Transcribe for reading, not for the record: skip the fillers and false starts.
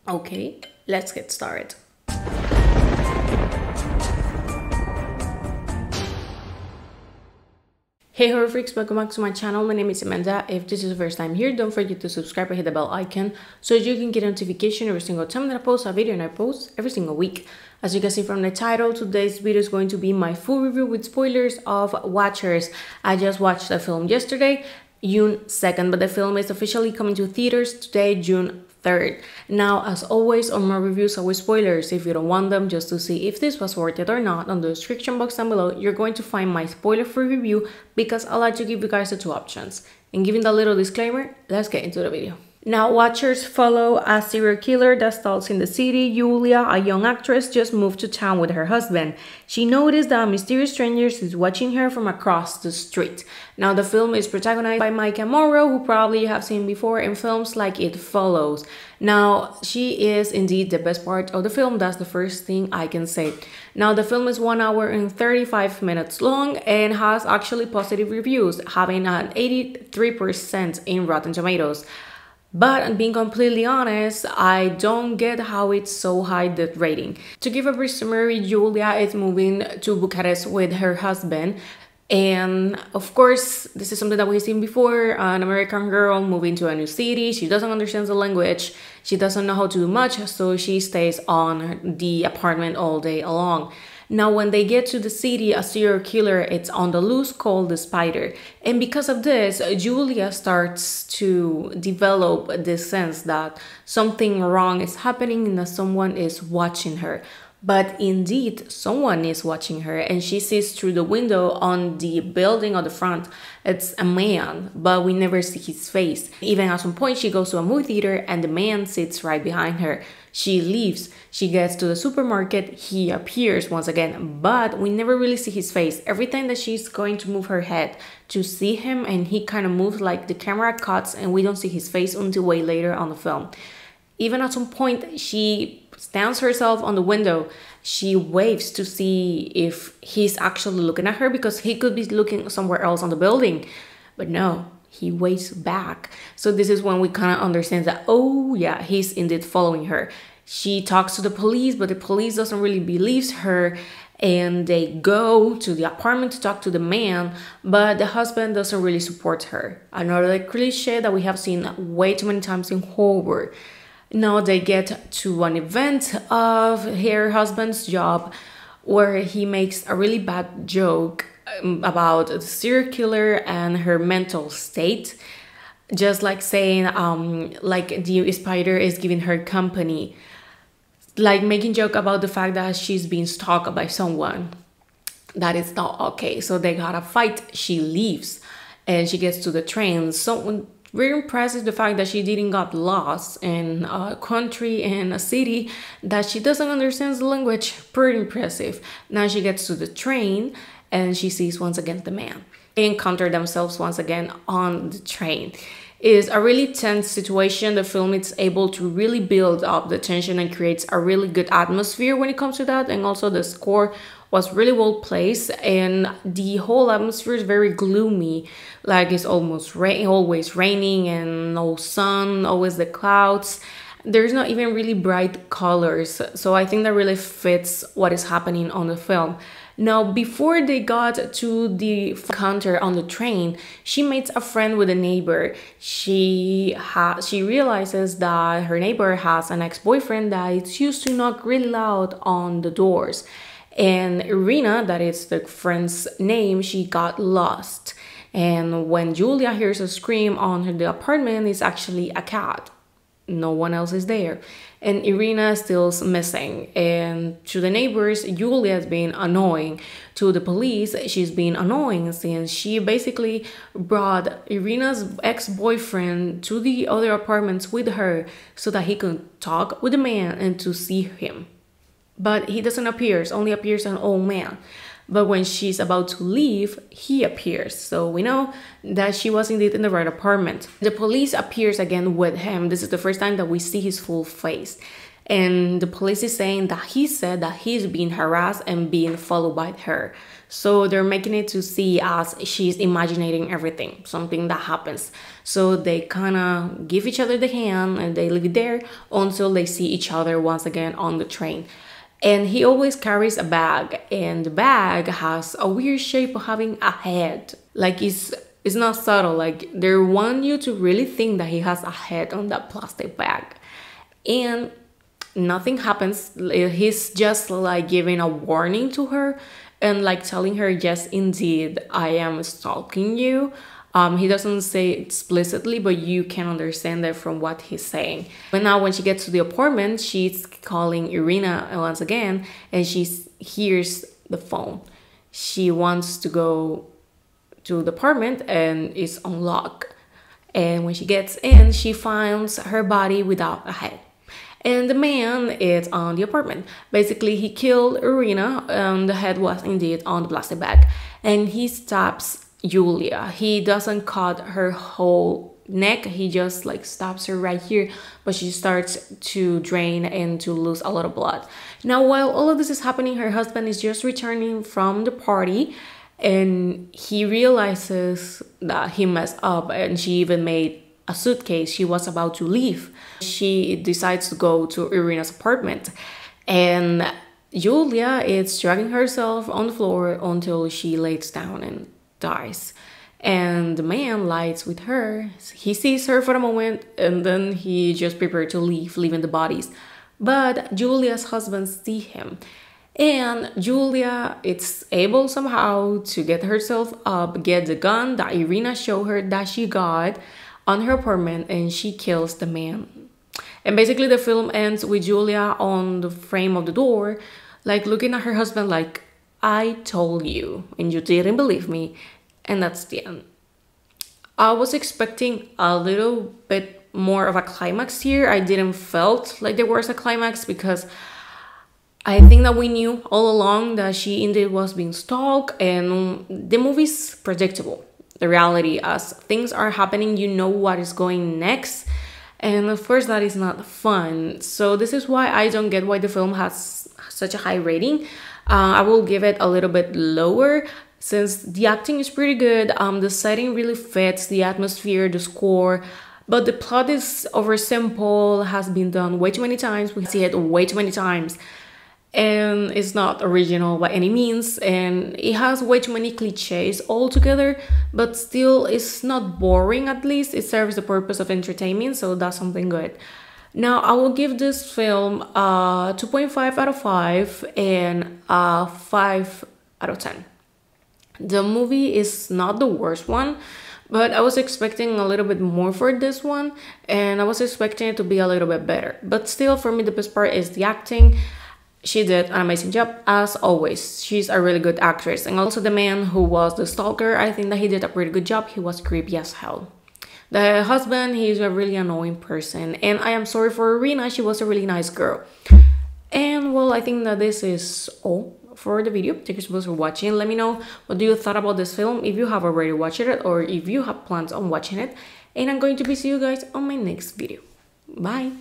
Okay, let's get started. Hey horror freaks, welcome back to my channel. My name is Amanda. If this is the first time here, don't forget to subscribe and hit the bell icon so you can get a notification every single time that I post a video, and I post every single week. As you can see from the title, today's video is going to be my full review with spoilers of Watchers. I just watched the film yesterday, June 2nd, but the film is officially coming to theaters today, June 3rd. Now, as always, on my reviews are with spoilers. If you don't want them just to see if this was worth it or not, on the description box down below, you're going to find my spoiler-free review because I like to give you guys the two options. And giving that little disclaimer, let's get into the video. Now, Watchers follow a serial killer that stalks in the city. Julia, a young actress, just moved to town with her husband. She noticed that a mysterious stranger is watching her from across the street. Now, the film is protagonized by Maika Monroe, who probably you have seen before in films like It Follows. Now, she is indeed the best part of the film. That's the first thing I can say. Now, the film is 1 hour and 35 minutes long and has actually positive reviews, having an 83% in Rotten Tomatoes. But being completely honest, I don't get how it's so high, that rating. To give a brief summary, Julia is moving to Bucharest with her husband. And of course, this is something that we've seen before, an American girl moving to a new city. She doesn't understand the language. She doesn't know how to do much, so she stays on the apartment all day long. Now, when they get to the city, a serial killer is on the loose called the Spider. And because of this, Julia starts to develop this sense that something wrong is happening and that someone is watching her. But indeed, someone is watching her, and she sees through the window on the building on the front, it's a man, but we never see his face. Even at some point, she goes to a movie theater and the man sits right behind her. She leaves, she gets to the supermarket, he appears once again, but we never really see his face. Every time that she's going to move her head to see him, and he kind of moves, like the camera cuts and we don't see his face until way later on the film. Even at some point, she stands herself on the window. She waves to see if he's actually looking at her, because he could be looking somewhere else on the building. But no, he waves back. So this is when we kind of understand that, oh yeah, he's indeed following her. She talks to the police, but the police doesn't really believe her. And they go to the apartment to talk to the man, but the husband doesn't really support her. Another cliche that we have seen way too many times in horror. Now they get to an event of her husband's job where he makes a really bad joke about the serial killer and her mental state. Just like saying, like the spider is giving her company. Like making joke about the fact that she's being stalked by someone. That is not okay. So they got a fight. She leaves and she gets to the train. Very impressive the fact that she didn't got lost in a country and a city that she doesn't understand the language. Pretty impressive. Now she gets to the train and she sees once again the man. They encounter themselves once again on the train. It is a really tense situation. The film is able to really build up the tension and creates a really good atmosphere when it comes to that. And also the score was really well placed, and the whole atmosphere is very gloomy. Like it's almost always raining and no sun, always the clouds. There's not even really bright colors. So I think that really fits what is happening on the film. Now, before they got to the encounter on the train, she makes a friend with a neighbor. She realizes that her neighbor has an ex-boyfriend that is used to knock really loud on the doors. And Irina, that is the friend's name, she got lost. And when Julia hears a scream on the apartment, it's actually a cat. No one else is there. And Irina is still missing. And to the neighbors, Julia has been annoying. To the police, she's been annoying since she basically brought Irina's ex-boyfriend to the other apartments with her so that he could talk with the man and to see him. But he doesn't appear, only appears an old man. But when she's about to leave, he appears. So we know that she was indeed in the right apartment. The police appears again with him. This is the first time that we see his full face. And the police is saying that he said that he's being harassed and being followed by her. So they're making it to see as she's imagining everything, something that happens. So they kind of give each other the hand and they leave it there until they see each other once again on the train. And he always carries a bag, and the bag has a weird shape of having a head. Like it's not subtle, like they want you to really think that he has a head on that plastic bag. And nothing happens. He's just like giving a warning to her and like telling her, yes, indeed, I am stalking you. He doesn't say explicitly, but you can understand that from what he's saying. But now when she gets to the apartment, she's calling Irina once again, and she hears the phone. She wants to go to the apartment and it's unlocked. And when she gets in, she finds her body without a head. And the man is on the apartment. Basically, he killed Irina, and the head was indeed on the plastic bag. And he stabs Julia. He doesn't cut her whole neck, he just like stabs her right here, but she starts to drain and to lose a lot of blood. Now, while all of this is happening, her husband is just returning from the party, and he realizes that he messed up, and she even made a suitcase. She was about to leave. She decides to go to Irina's apartment, and Julia is dragging herself on the floor until she lays down and dies. And the man lies with her. He sees her for a moment, and then he just prepared to leave, leaving the bodies. But Julia's husband sees him, and Julia is able somehow to get herself up, get the gun that Irina showed her that she got on her apartment, and she kills the man. And basically the film ends with Julia on the frame of the door, like looking at her husband like, I told you and you didn't believe me. And that's the end. I was expecting a little bit more of a climax here. I didn't felt like there was a climax because I think that we knew all along that she indeed was being stalked, and the movie's predictable. The reality, as things are happening, you know what is going next. And of course that is not fun. So this is why I don't get why the film has such a high rating. I will give it a little bit lower since the acting is pretty good. The setting really fits the atmosphere, the score, but the plot is oversimple, has been done way too many times. We see it way too many times, and it's not original by any means, and it has way too many cliches altogether, but still it's not boring. At least it serves the purpose of entertainment, so that's something good. Now I will give this film a 2.5 out of 5 and a 5 out of 10. The movie is not the worst one, but I was expecting a little bit more for this one, and I was expecting it to be a little bit better. But still, for me, the best part is the acting. She did an amazing job, as always. She's a really good actress. And also the man who was the stalker, I think that he did a pretty good job. He was creepy as hell. The husband, he's a really annoying person. And I am sorry for Irina, she was a really nice girl. And well, I think that this is all for the video. Thank you so much for watching. Let me know what do you thought about this film, if you have already watched it or if you have plans on watching it. And I'm going to be seeing you guys on my next video. Bye!